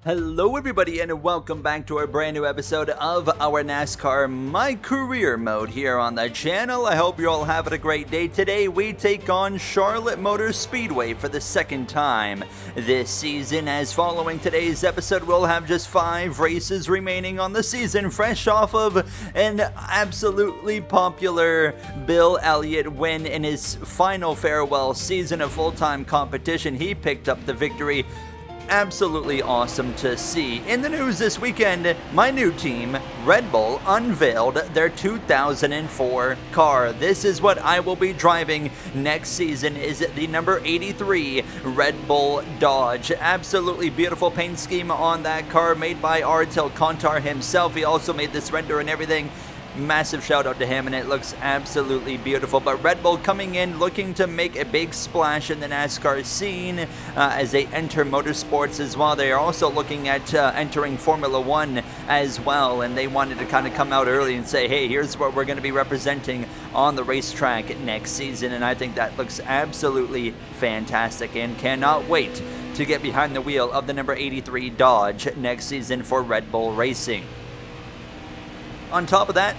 Hello everybody and welcome back to a brand new episode of our NASCAR My Career mode here on the channel. I hope you're all having a great day. Today we take on Charlotte Motor Speedway for the second time this season, as following today's episode we'll have just 5 races remaining on the season, fresh off of an absolutely popular Bill Elliott win in his final farewell season of full-time competition. He picked up the victory. Absolutely awesome to see. In the news this weekend, my new team, Red Bull, unveiled their 2004 car. This is what I will be driving next season. Is it the number 83 Red Bull Dodge? Absolutely beautiful paint scheme on that car, made by Artel Kantar himself. He also made this render and everything. Massive shout out to him, and it looks absolutely beautiful. But Red Bull coming in looking to make a big splash in the NASCAR scene as they enter motorsports as well. They are also looking at entering Formula 1 as well, and they wanted to kind of come out early and say, hey, here's what we're going to be representing on the racetrack next season. And I think that looks absolutely fantastic and cannot wait to get behind the wheel of the number 83 Dodge next season for Red Bull Racing. On top of that,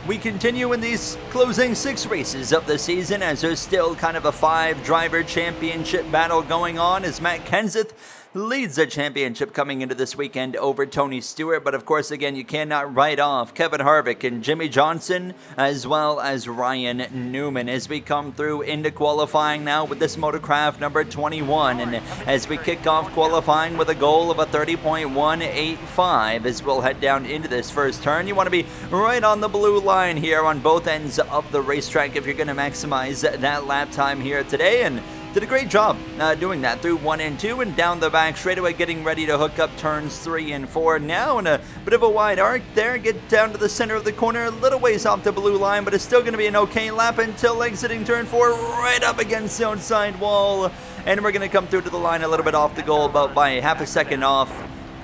we continue in these closing 6 races of the season, as there's still kind of a 5-driver championship battle going on, as Matt Kenseth leads the championship coming into this weekend over Tony Stewart. But of course, again, you cannot write off Kevin Harvick and Jimmy Johnson, as well as Ryan Newman, as we come through into qualifying now with this Motorcraft number 21. And as we kick off qualifying with a goal of a 30.185, as we'll head down into this first turn. You want to be right on the blue line here on both ends of the racetrack if you're going to maximize that lap time here today. And did a great job doing that through 1 and 2 and down the back straightaway, getting ready to hook up turns 3 and 4. Now in a bit of a wide arc there, get down to the center of the corner, a little ways off the blue line, but it's still going to be an okay lap until exiting turn 4, right up against the outside wall. And we're going to come through to the line a little bit off the goal, about by half a second off.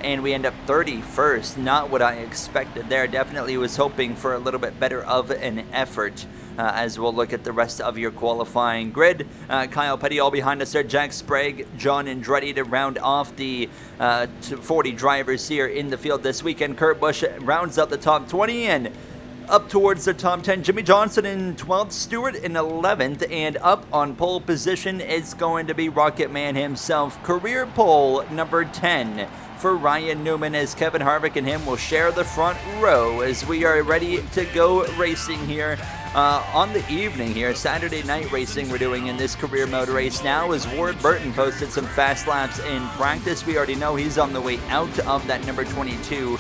And we end up 31st. Not what I expected there. Definitely was hoping for a little bit better of an effort. As we'll look at the rest of your qualifying grid. Kyle Petty all behind us there. Jack Sprague, John Andretti to round off the 40 drivers here in the field this weekend. Kurt Busch rounds out the top 20, and up towards the top 10, Jimmy Johnson in 12th, Stewart in 11th, and up on pole position is going to be Rocket Man himself. Career pole number 10 for Ryan Newman, as Kevin Harvick and him will share the front row as we are ready to go racing here on the evening here. Saturday night racing we're doing in this career mode race now, as Ward Burton posted some fast laps in practice. We already know he's on the way out of that number 22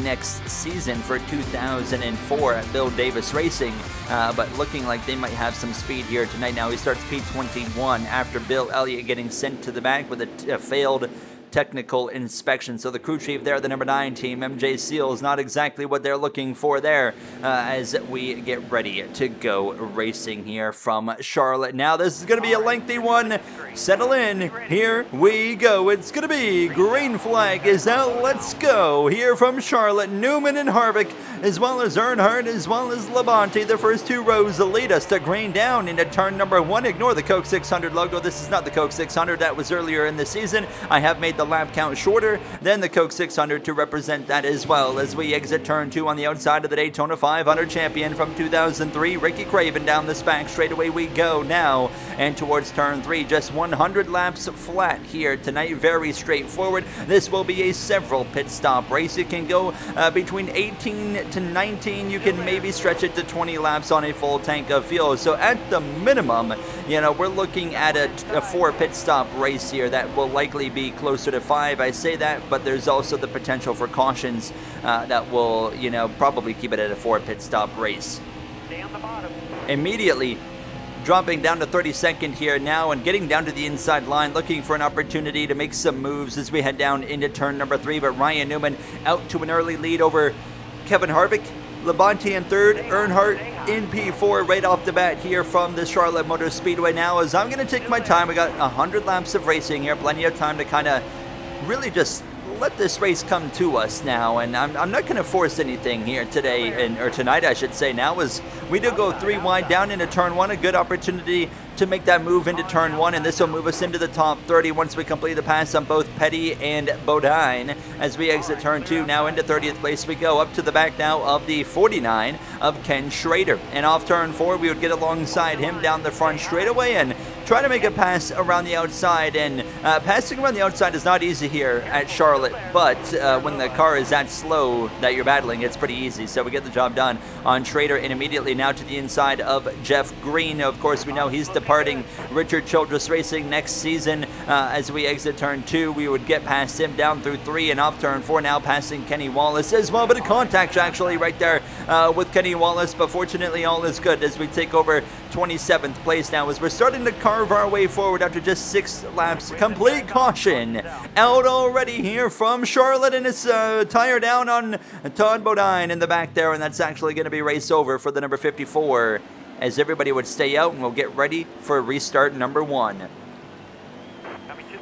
next season for 2004 at Bill Davis Racing, but looking like they might have some speed here tonight. Now he starts P21 after Bill Elliott getting sent to the back with a failed technical inspection. So the crew chief there, the number 9 team, MJ Seals, not exactly what they're looking for there as we get ready to go racing here from Charlotte. Now this is going to be a lengthy one. Settle in. Here we go. It's going to be green flag is out. Let's go. Here from Charlotte, Newman and Harvick, as well as Earnhardt, as well as Labonte. The first 2 rows lead us to green down into turn number 1. Ignore the Coke 600 logo. This is not the Coke 600. That was earlier in the season. I have made the lap count shorter than the Coke 600 to represent that as well, as we exit turn 2 on the outside of the Daytona 500 champion from 2003, Ricky Craven. Down this back straightaway we go now, and towards turn 3, just 100 laps flat here tonight. Very straightforward. This will be a several pit stop race. It can go between 18 to 19. You can maybe stretch it to 20 laps on a full tank of fuel. So at the minimum, you know, we're looking at a 4 pit stop race here that will likely be closer to 5. I say that, but there's also the potential for cautions that will, you know, probably keep it at a 4 pit stop race. Stay on the bottom. Immediately dropping down to 32nd here now and getting down to the inside line, looking for an opportunity to make some moves as we head down into turn number 3. But Ryan Newman out to an early lead over Kevin Harvick. Labonte in 3rd, Earnhardt in P4 right off the bat here from the Charlotte Motor Speedway. Now, as I'm going to take my time, we got 100 laps of racing here, plenty of time to kind of really just let this race come to us now, and I'm not going to force anything here today, or tonight I should say now, as we do go 3 wide down into turn 1, a good opportunity to make that move into turn 1, and this will move us into the top 30 once we complete the pass on both Petty and Bodine. As we exit turn 2, now into 30th place we go, up to the back now of the 49 of Ken Schrader. And off turn 4, we would get alongside him down the front straightaway and try to make a pass around the outside. And passing around the outside is not easy here at Charlotte, but when the car is that slow that you're battling, it's pretty easy. So we get the job done on Schrader, and immediately now to the inside of Jeff Green. Of course, we know he's departing Richard Childress Racing next season. As we exit turn 2, we would get past him down through 3, and off turn 4 now passing Kenny Wallace as well. But a contact actually right there with Kenny Wallace, but fortunately all is good as we take over 27th place now as we're starting to carve our way forward after just 6 laps. Complete caution out already here from Charlotte, and it's tire down on Todd Bodine in the back there, and that's actually going to be race over for the number 54 as everybody would stay out, and we'll get ready for restart number 1.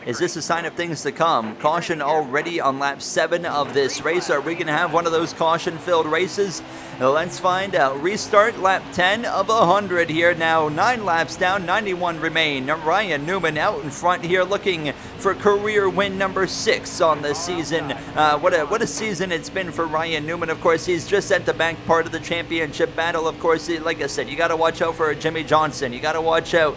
Is this a sign of things to come? Caution already on lap 7 of this race. Are we going to have one of those caution-filled races? Let's find out. Restart lap 10 of 100 here now. 9 laps down, 91 remain. Ryan Newman out in front here looking for career win number 6 on the season. What a season it's been for Ryan Newman. Of course, he's just at the back part of the championship battle. Of course, like I said, you got to watch out for Jimmy Johnson. You got to watch out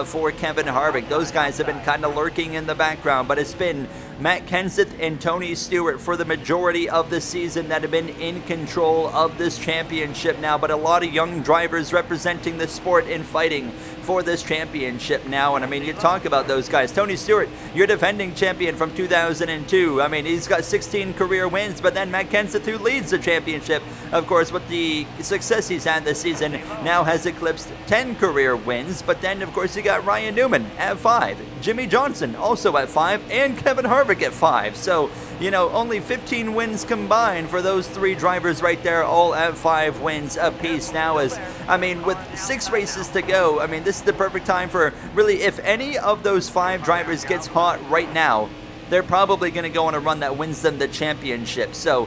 for Kevin Harvick. Those guys have been kind of lurking in the background, but it's been Matt Kenseth and Tony Stewart for the majority of the season that have been in control of this championship now, but a lot of young drivers representing the sport and fighting for this championship now. And I mean, you talk about those guys. Tony Stewart, your defending champion from 2002. I mean, he's got 16 career wins, but then Matt Kenseth, who leads the championship, of course, with the success he's had this season, now has eclipsed 10 career wins. But then, of course, you got Ryan Newman at 5, Jimmy Johnson also at 5, and Kevin Harvick at 5. So, you know, only 15 wins combined for those 3 drivers right there, all at 5 wins apiece now. As, I mean, with 6 races to go, I mean, this is the perfect time for, really, if any of those 5 drivers gets hot right now, they're probably going to go on a run that wins them the championship. So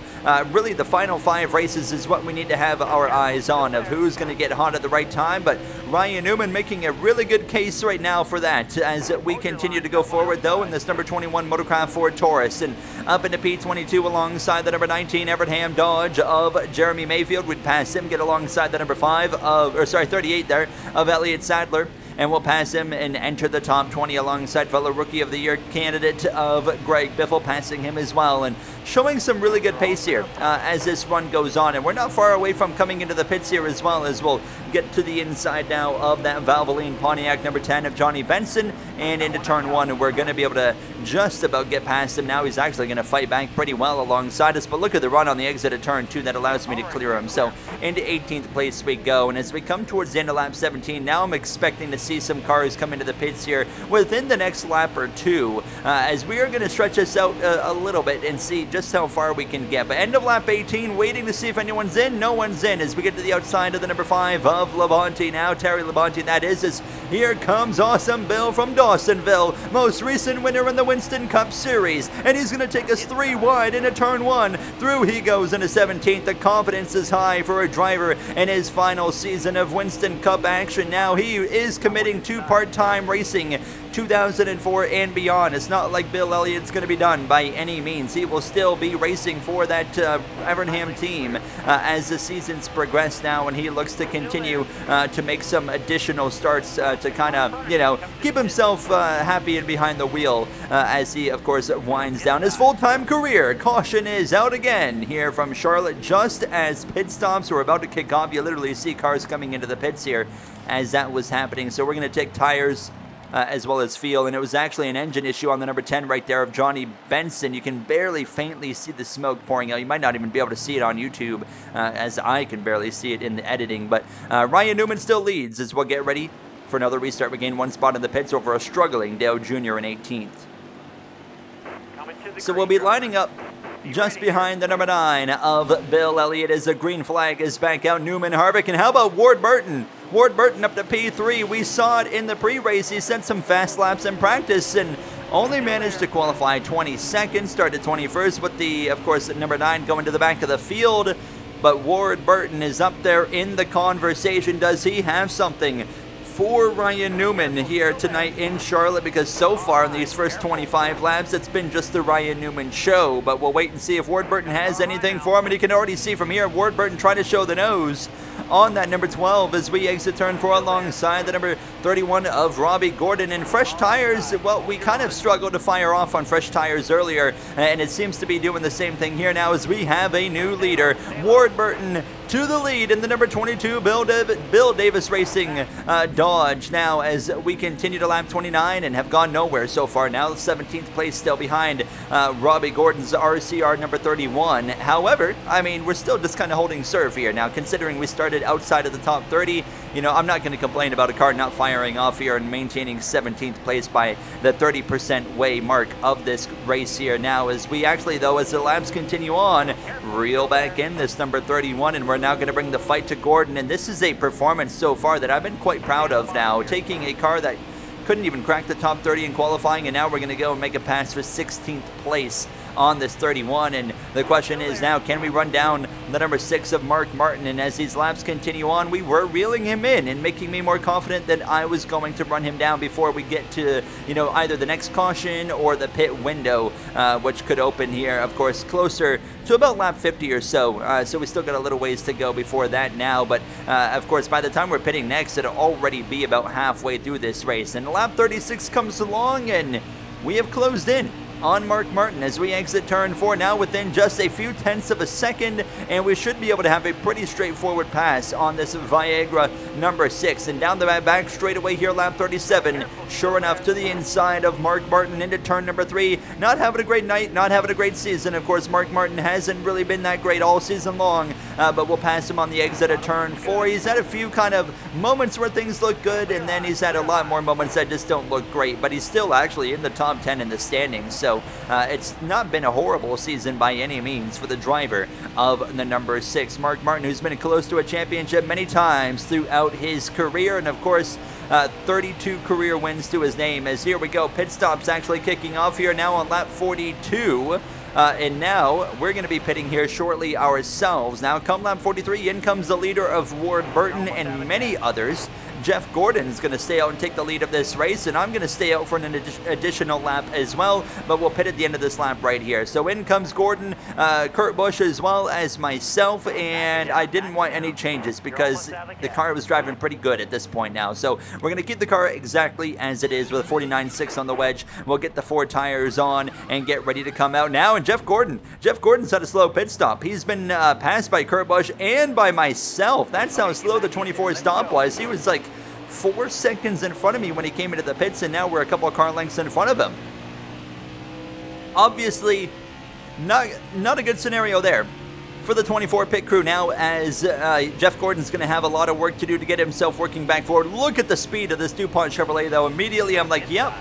really the final 5 races is what we need to have our eyes on, of who's going to get hot at the right time. But Ryan Newman making a really good case right now for that as we continue to go forward, though, in this number 21 Motorcraft Ford Taurus. And up into P22 alongside the number 19 Everham Dodge of Jeremy Mayfield. We'd pass him, get alongside the number 38 there of Elliott Sadler. And we'll pass him and enter the top 20 alongside fellow Rookie of the Year candidate of Greg Biffle, passing him as well, and showing some really good pace here as this run goes on. And we're not far away from coming into the pits here as well, as we'll get to the inside now of that Valvoline Pontiac number 10 of Johnny Benson, and into turn 1, and we're going to be able to just about get past him now. He's actually going to fight back pretty well alongside us, but look at the run on the exit of turn 2 that allows me to clear him. So into 18th place we go, and as we come towards the end of lap 17, now I'm expecting to see some cars come into the pits here within the next lap or 2, as we are going to stretch this out a little bit and see just how far we can get. But end of lap 18, waiting to see if anyone's in. No one's in as we get to the outside of the number 5 of Labonte now. Terry Labonte, that is, as here comes Awesome Bill from Dawsonville, most recent winner in the Winston Cup Series, and he's going to take us 3 wide into turn 1. Through he goes into 17th. The confidence is high for a driver in his final season of Winston Cup action. Now he is committing to part-time racing 2004 and beyond. It's not like Bill Elliott's going to be done by any means. He will still be racing for that Evernham team as the seasons progress now, and he looks to continue to make some additional starts to kind of, you know, keep himself happy and behind the wheel as he, of course, winds down his full-time career. Caution is out again here from Charlotte just as pit stops were about to kick off. You literally see cars coming into the pits here as that was happening. So we're going to take tires as well as fuel, and it was actually an engine issue on the number 10 right there of Johnny Benson. You can barely faintly see the smoke pouring out. You might not even be able to see it on YouTube, as I can barely see it in the editing. But Ryan Newman still leads as we'll get ready for another restart. We gain 1 spot in the pits over a struggling Dale Jr. in 18th. So we'll be lining up just behind the number 9 of Bill Elliott as the green flag is back out. Newman, Harvick, and how about Ward Burton? Ward Burton up to P3. We saw it in the pre-race. He sent some fast laps in practice, and only managed to qualify 22nd, started 21st with the, of course, number 9 going to the back of the field. But Ward Burton is up there in the conversation. Does he have something for Ryan Newman here tonight in Charlotte? Because so far in these first 25 laps, it's been just the Ryan Newman show. But we'll wait and see if Ward Burton has anything for him. And you can already see from here, Ward Burton trying to show the nose on that number 12 as we exit turn 4 alongside the number 31 of Robbie Gordon. And fresh tires, well, we kind of struggled to fire off on fresh tires earlier, and it seems to be doing the same thing here now as we have a new leader. Ward Burton to the lead in the number 22 Bill Davis Racing Dodge now as we continue to lap 29 and have gone nowhere so far. Now the 17th place still behind Robbie Gordon's RCR number 31. However, I mean, we're still just kind of holding serve here. Now, considering we started outside of the top 30, you know, I'm not going to complain about a car not firing off here and maintaining 17th place by the 30% way mark of this race here. Now, as we actually, though, as the laps continue on, reel back in this number 31, and we're now going to bring the fight to Gordon. And this is a performance so far that I've been quite proud of now, taking a car that couldn't even crack the top 30 in qualifying, and now we're going to go and make a pass for 16th place on this 31. And the question is now, can we run down the number 6 of Mark Martin? And as these laps continue on, we were reeling him in and making me more confident that I was going to run him down before we get to, you know, either the next caution or the pit window, which could open here, of course, closer to about lap 50 or so. So we still got a little ways to go before that now. But of course, by the time we're pitting next, it'll already be about halfway through this race. And lap 36 comes along, and we have closed in on Mark Martin as we exit turn 4, now within just a few tenths of a second, and we should be able to have a pretty straightforward pass on this Viagra number 6. And down the back straightaway here, lap 37, sure enough, to the inside of Mark Martin into turn number 3. Not having a great night, not having a great season. Of course, Mark Martin hasn't really been that great all season long, but we'll pass him on the exit of turn 4. He's had a few kind of moments where things look good, and then he's had a lot more moments that just don't look great, but he's still actually in the top 10 in the standings. So it's not been a horrible season by any means for the driver of the number 6, Mark Martin, who's been close to a championship many times throughout his career, and of course 32 career wins to his name. As here we go, pit stops actually kicking off here now on lap 42. And now we're going to be pitting here shortly ourselves. Now come lap 43, in comes the leader of Ward Burton and many others. Jeff Gordon's going to stay out and take the lead of this race, and I'm going to stay out for an additional lap as well, but we'll pit at the end of this lap right here. So in comes Gordon, Kurt Busch, as well as myself, and I didn't want any changes because the car was driving pretty good at this point now. So we're going to keep the car exactly as it is with a 49.6 on the wedge. We'll get the 4 tires on and get ready to come out now. And Jeff Gordon's had a slow pit stop. He's been passed by Kurt Busch and by myself. That's how slow the 24 stop was. He was like 4 seconds in front of me when he came into the pits, and now we're a couple of car lengths in front of him. Obviously, not a good scenario there for the 24 pit crew now, as Jeff Gordon's going to have a lot of work to do to get himself working back forward. Look at the speed of this DuPont Chevrolet, though. Immediately, I'm like, yep,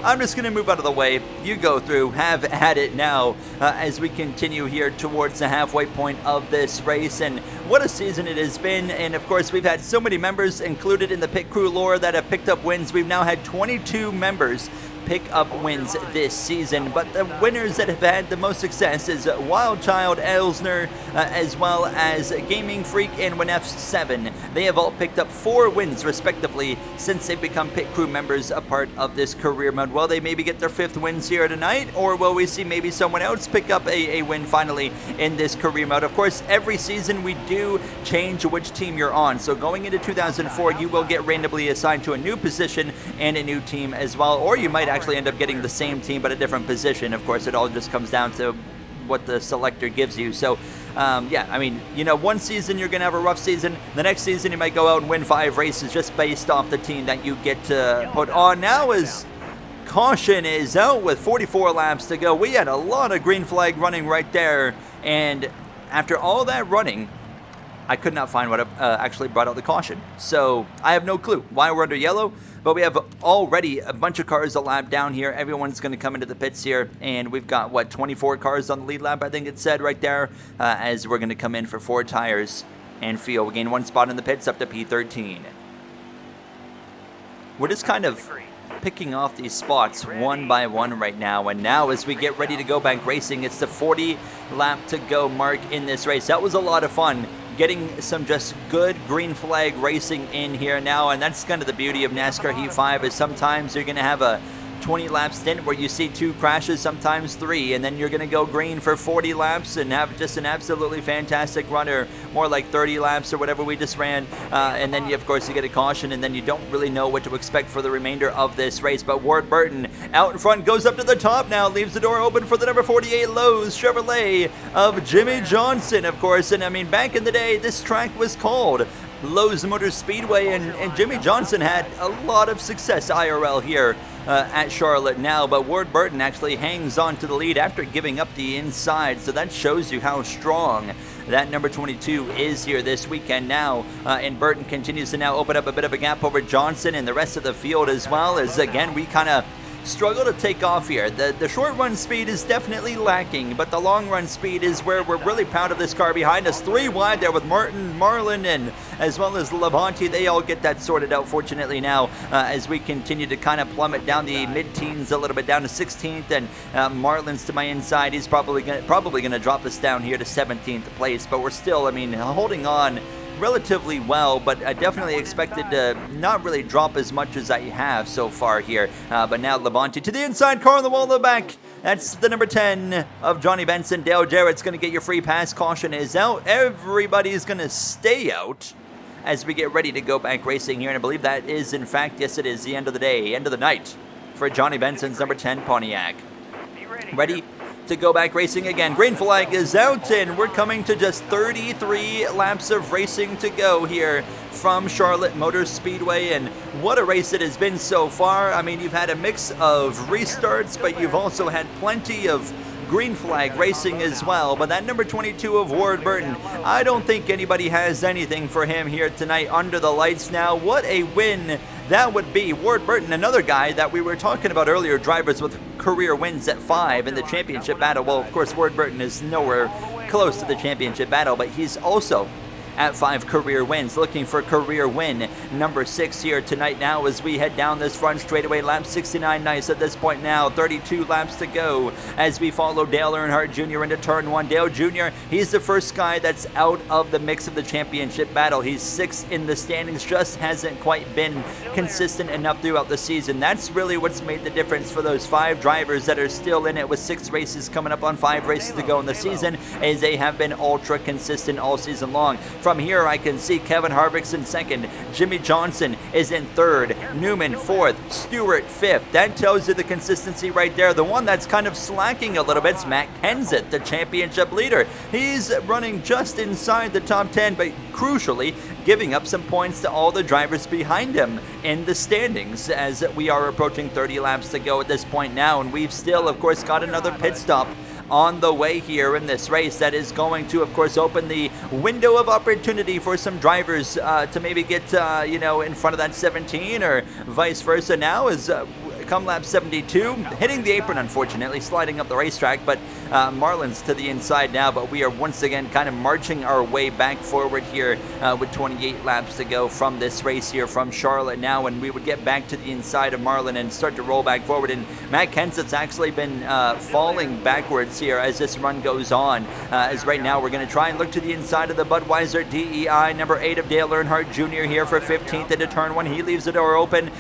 I'm just going to move out of the way. You go through. Have at it now as we continue here towards the halfway point of this race. And what a season it has been. And, of course, we've had so many members included in the pit crew lore that have picked up wins. We've now had 22 members pick up wins this season, but the winners that have had the most success is Wild Child, Elsner, as well as Gaming Freak and WinF7. They have all picked up 4 wins respectively since they've become pit crew members, a part of this career mode. Will they maybe get their 5th wins here tonight, or will we see maybe someone else pick up a win finally in this career mode? Of course, every season we do change which team you're on, so going into 2004 you will get randomly assigned to a new position and a new team as well, or you might actually end up getting the same team but a different position. Of course, it all just comes down to what the selector gives you. So yeah, I mean, you know, one season you're gonna have a rough season, the next season you might go out and win 5 races just based off the team that you get to put on. Now as caution is out with 44 laps to go, we had a lot of green flag running right there, and after all that running I could not find what actually brought out the caution. So I have no clue why we're under yellow, but we have already a bunch of cars a lap down here. Everyone's going to come into the pits here, and we've got, what, 24 cars on the lead lap, I think it said right there, as we're going to come in for 4 tires and fuel. We gain 1 spot in the pits up to P13. We're just kind of picking off these spots one by one right now. And now as we get ready to go back racing, it's the 40 lap to go mark in this race. That was a lot of fun, getting some just good green flag racing in here now. And that's kind of the beauty of NASCAR Heat 5, is sometimes you're going to have a 20 lap stint where you see 2 crashes, sometimes 3, and then you're going to go green for 40 laps and have just an absolutely fantastic run, or more like 30 laps or whatever we just ran, and then of course you get a caution, and then you don't really know what to expect for the remainder of this race. But Ward Burton out in front, goes up to the top now, leaves the door open for the number 48 Lowe's Chevrolet of Jimmy Johnson, of course. And I mean, back in the day, this track was called Lowe's Motor Speedway, and Jimmy Johnson had a lot of success IRL here at Charlotte now. But Ward Burton actually hangs on to the lead after giving up the inside, so that shows you how strong that number 22 is here this weekend now. And Burton continues to now open up a bit of a gap over Johnson and the rest of the field, as well as, again, we kind of struggle to take off here. The short run speed is definitely lacking, but the long run speed is where we're really proud of this car behind us. 3 wide there with Martin, Marlin, and as well as Labonte. They all get that sorted out, fortunately, now as we continue to kind of plummet down the mid-teens a little bit, down to 16th, and Marlin's to my inside. He's probably gonna drop us down here to 17th place, but we're still, I mean, holding on relatively well, but I definitely expected to not really drop as much as I have so far here. But now Labonte to the inside, car on the wall in the back. That's the number 10 of Johnny Benson. Dale Jarrett's going to get your free pass. Caution is out. Everybody's going to stay out as we get ready to go back racing here. And I believe that is, in fact, yes, it is the end of the day, end of the night for Johnny Benson's number 10 Pontiac. Ready to go back racing again. Green flag is out, and we're coming to just 33 laps of racing to go here from Charlotte Motor Speedway. And what a race it has been so far. I mean, you've had a mix of restarts, but you've also had plenty of green flag racing as well. But that number 22 of Ward Burton, I don't think anybody has anything for him here tonight under the lights now. What a win that would be. Ward Burton, another guy that we were talking about earlier, drivers with career wins at 5 in the championship battle. Well, of course, Ward Burton is nowhere close to the championship battle, but he's also at 5 career wins, looking for career win number 6 here tonight now as we head down this front straightaway. Lap 69 nice at this point now. 32 laps to go as we follow Dale Earnhardt Jr. into turn 1. Dale Jr., he's the first guy that's out of the mix of the championship battle. He's 6th in the standings, just hasn't quite been consistent enough throughout the season. That's really what's made the difference for those 5 drivers that are still in it, with 6 races coming up on 5 races to go in the season, as they have been ultra consistent all season long. From here, I can see Kevin Harvick's in 2nd. Jimmy Johnson is in 3rd. Newman 4th. Stewart 5th. That tells you the consistency right there. The one that's kind of slacking a little bit is Matt Kenseth, the championship leader. He's running just inside the top 10, but crucially giving up some points to all the drivers behind him in the standings as we are approaching 30 laps to go at this point now. And we've still, of course, got another pit stop on the way here in this race that is going to, of course, open the window of opportunity for some drivers to maybe get, in front of that 17 or vice versa. Now is come lap 72, hitting the apron, unfortunately, sliding up the racetrack, but Marlin's to the inside now. But we are once again kind of marching our way back forward here with 28 laps to go from this race here from Charlotte now, and we would get back to the inside of Marlin and start to roll back forward. And Matt Kenseth's actually been falling backwards here as this run goes on, as right now we're going to try and look to the inside of the Budweiser DEI. Number 8 of Dale Earnhardt Jr. here for 15th into turn 1. He leaves the door open.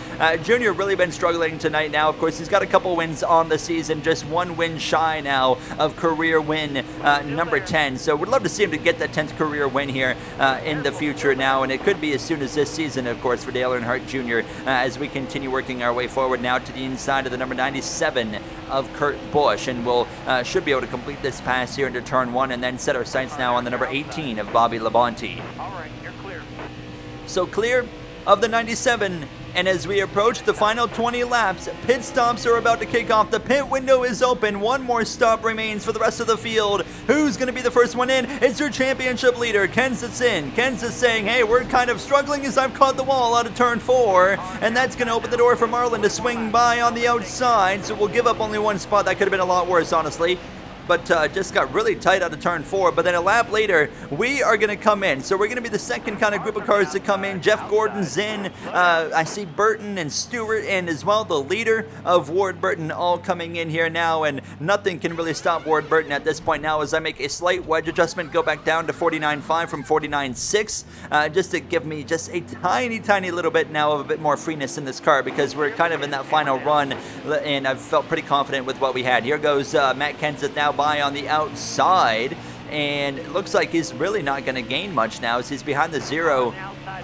Jr. really been struggling tonight now. Of course, he's got a couple wins on the season, just 1 win shy now of career win number 10. So we'd love to see him to get that 10th career win here in the future now, and it could be as soon as this season, of course, for Dale Earnhardt Jr. As we continue working our way forward now to the inside of the number 97 of Kurt Busch, and we'll should be able to complete this pass here into turn 1 and then set our sights now on the number 18 of Bobby Labonte. All right, you're clear. So clear of the 97, and as we approach the final 20 laps, pit stops are about to kick off. The pit window is open. 1 more stop remains for the rest of the field. Who's going to be the first one in? It's your championship leader, Kenseth's in. Kenseth saying, hey, we're kind of struggling as I've caught the wall out of turn 4, and that's going to open the door for Marlin to swing by on the outside, so we'll give up only 1 spot. That could have been a lot worse, honestly. but just got really tight out of turn 4. But then a lap later, we are going to come in. So we're going to be the second kind of group of cars to come in. Jeff Gordon's in. I see Burton and Stewart in as well, the leader of Ward Burton, all coming in here now, and nothing can really stop Ward Burton at this point now as I make a slight wedge adjustment, go back down to 49.5 from 49.6, just to give me just a tiny little bit now of a bit more freeness in this car, because we're kind of in that final run, and I've felt pretty confident with what we had. Here goes Matt Kenseth now by on the outside, and it looks like he's really not going to gain much now as he's behind the 0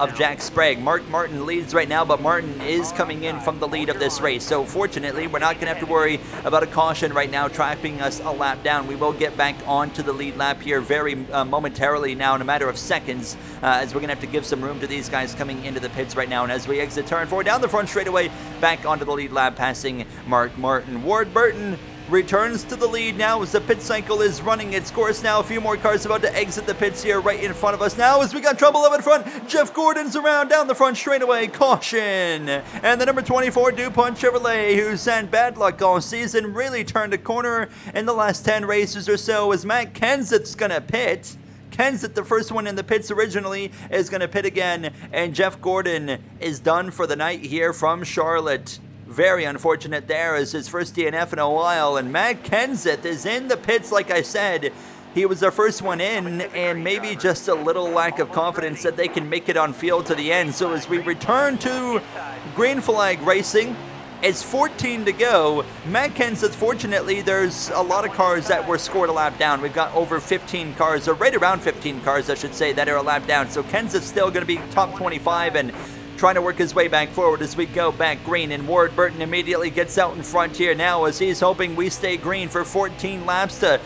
of Jack Sprague. Mark Martin leads right now, but Martin is coming in from the lead of this race. So fortunately, we're not going to have to worry about a caution right now trapping us a lap down. We will get back onto the lead lap here very momentarily now in a matter of seconds, as we're going to have to give some room to these guys coming into the pits right now. And as we exit turn 4 down the front straightaway, back onto the lead lap, passing Mark Martin. Ward Burton returns to the lead now as the pit cycle is running its course now. A few more cars about to exit the pits here right in front of us now as we got trouble up in front. Jeff Gordon's around down the front straightaway. Caution. And the number 24 DuPont Chevrolet, who's had bad luck all season, really turned a corner in the last 10 races or so as Matt Kenseth's going to pit. Kenseth, the first one in the pits originally, is going to pit again, and Jeff Gordon is done for the night here from Charlotte. Very unfortunate there as his first DNF in a while, and Matt Kenseth is in the pits. Like I said, he was their first one in, and maybe just a little lack of confidence that they can make it on field to the end. So as we return to green flag racing, it's 14 to go. Matt Kenseth, fortunately, there's a lot of cars that were scored a lap down. We've got over 15 cars, or right around 15 cars, I should say, that are a lap down. So Kenseth's still going to be top 25 and trying to work his way back forward as we go back green, and Ward Burton immediately gets out in front here now as he's hoping we stay green for 14 laps to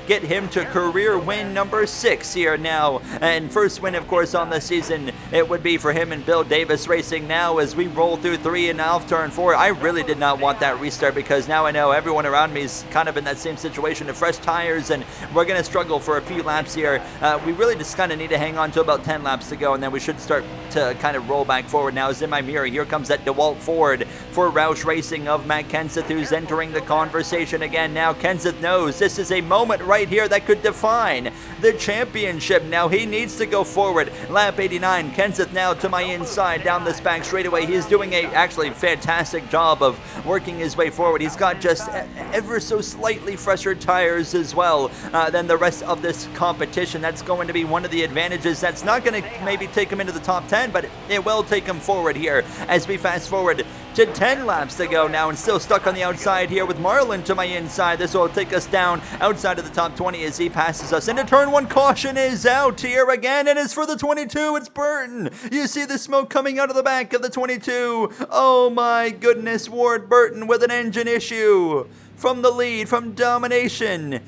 get him to career win number 6 here now. And first win, of course, on the season, it would be for him and Bill Davis Racing now as we roll through 3 and off turn 4. I really did not want that restart because now I know everyone around me is kind of in that same situation of fresh tires, and we're going to struggle for a few laps here. We really just kind of need to hang on to about 10 laps to go, and then we should start to kind of roll back forward now. As in my mirror, here comes that DeWalt Ford for Roush Racing of Matt Kenseth, who's entering the conversation again now. Kenseth knows this is a moment right here that could define the championship. Now he needs to go forward. Lap 89, Kenseth now to my inside down this back straightaway. He's doing a actually fantastic job of working his way forward. He's got just ever so slightly fresher tires as well than the rest of this competition. That's going to be one of the advantages. That's not going to maybe take him into the top 10, but it will take him forward here as we fast forward to 10 laps to go now, and still stuck on the outside here with Marlin to my inside. This will take us down outside of the top 20 as he passes us into turn 1. Caution is out here again, and it's for the 22. It's Burton. You see the smoke coming out of the back of the 22. Oh my goodness, Ward Burton with an engine issue from the lead, from domination.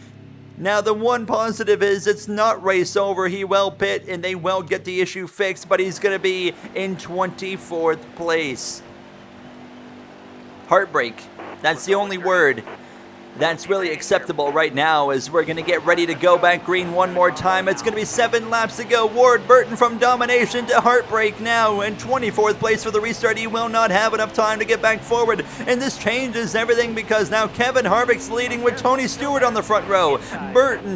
Now, the one positive is it's not race over. He will pit, and they will get the issue fixed, but he's going to be in 24th place. Heartbreak. That's the only word that's really acceptable right now as we're going to get ready to go back green one more time. It's going to be 7 laps to go. Ward Burton from domination to heartbreak now in 24th place for the restart. He will not have enough time to get back forward, and this changes everything because now Kevin Harvick's leading with Tony Stewart on the front row.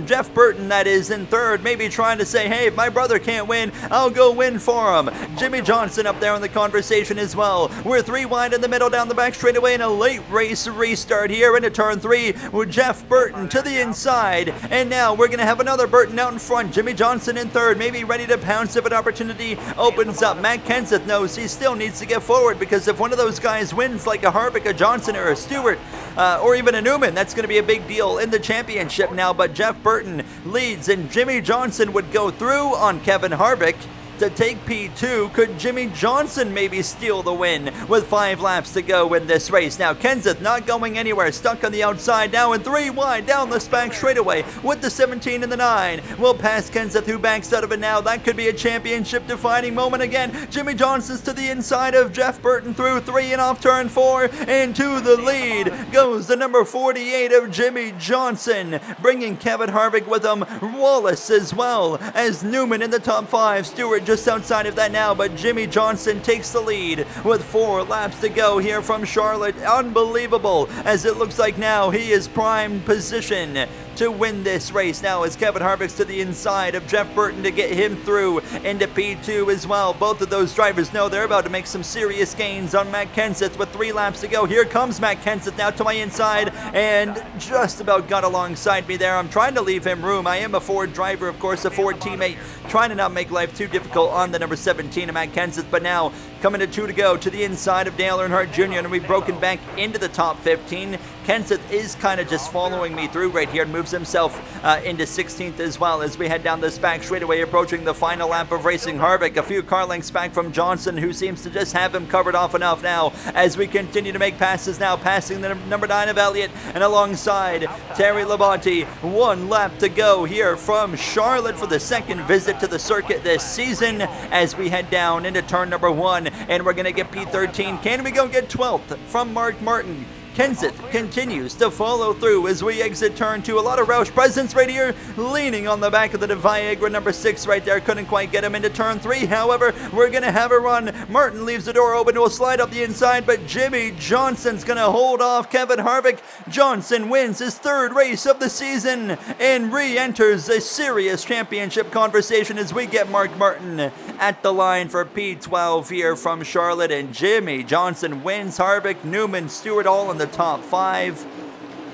Jeff Burton, that is, in third, maybe trying to say, hey, if my brother can't win, I'll go win for him. Jimmy Johnson up there in the conversation as well. We're 3 wide in the middle down the back straightaway in a late race restart here into turn 3 with Jeff Burton to the inside, and now we're going to have another Burton out in front. Jimmy Johnson in third, maybe ready to pounce if an opportunity opens up. Matt Kenseth knows he still needs to get forward because if one of those guys wins like a Harvick, a Johnson, or a Stewart, or even a Newman, that's going to be a big deal in the championship now. But Jeff Burton leads, and Jimmy Johnson would go through on Kevin Harvick to take P2. Could Jimmy Johnson maybe steal the win with 5 laps to go in this race? Now Kenseth not going anywhere, stuck on the outside now in 3 wide down the back straightaway with the 17 and the 9. We'll pass Kenseth, who backs out of it now. That could be a championship defining moment again. Jimmy Johnson's to the inside of Jeff Burton through 3 and off turn 4, and to the lead goes the number 48 of Jimmy Johnson, bringing Kevin Harvick with him. Wallace as well as Newman in the top 5. Stewart just outside of that now, but Jimmy Johnson takes the lead with 4 laps to go here from Charlotte. Unbelievable, as it looks like now he is prime position to win this race. Now as Kevin Harvick's to the inside of Jeff Burton to get him through into P2 as well. Both of those drivers know they're about to make some serious gains on Matt Kenseth with 3 laps to go. Here comes Matt Kenseth now to my inside and just about got alongside me there. I'm trying to leave him room. I am a Ford driver, of course, a Ford teammate, trying to not make life too difficult on the number 17 of Matt Kenseth, but now coming to 2 to go to the inside of Dale Earnhardt Jr. and we've broken back into the top 15. Kenseth is kind of just following me through right here and moves himself into 16th as well as we head down this back straightaway approaching the final lap of racing. Harvick a few car lengths back from Johnson, who seems to just have him covered off enough now as we continue to make passes now, passing the number 9 of Elliott and alongside Terry Labonte. 1 lap to go here from Charlotte for the second visit to the circuit this season as we head down into turn number 1 and we're going to get P13. Can we go get 12th from Mark Martin? Kenseth continues to follow through as we exit turn 2. A lot of Roush presence right here, leaning on the back of the Viagra number 6 right there. Couldn't quite get him into turn 3. However, we're going to have a run. Martin leaves the door open. Will slide up the inside, but Jimmy Johnson's going to hold off Kevin Harvick. Johnson wins his 3rd race of the season and re-enters a serious championship conversation as we get Mark Martin at the line for P12 here from Charlotte, and Jimmy Johnson wins. Harvick, Newman, Stewart all in the top 5.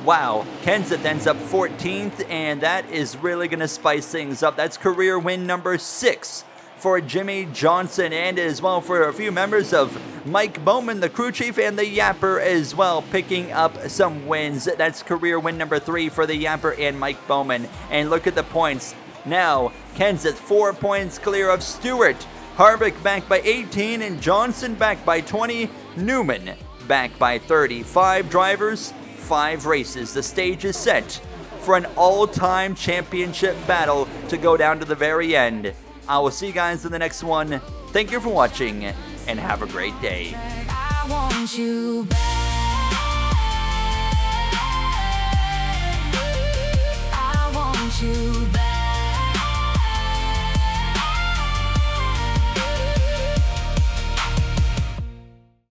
Wow, Kenseth ends up 14th, and that is really going to spice things up. That's career win number 6 for Jimmy Johnson, and as well for a few members of Mike Bowman, the crew chief, and the Yapper as well, picking up some wins. That's career win number 3 for the Yapper and Mike Bowman. And look at the points. Now, Kenseth 4 points clear of Stewart. Harvick back by 18, and Johnson back by 20. Newman back by 30. 5 drivers, 5 races. The stage is set for an all-time championship battle to go down to the very end. I will see you guys in the next one. Thank you for watching, and have a great day. I want you back.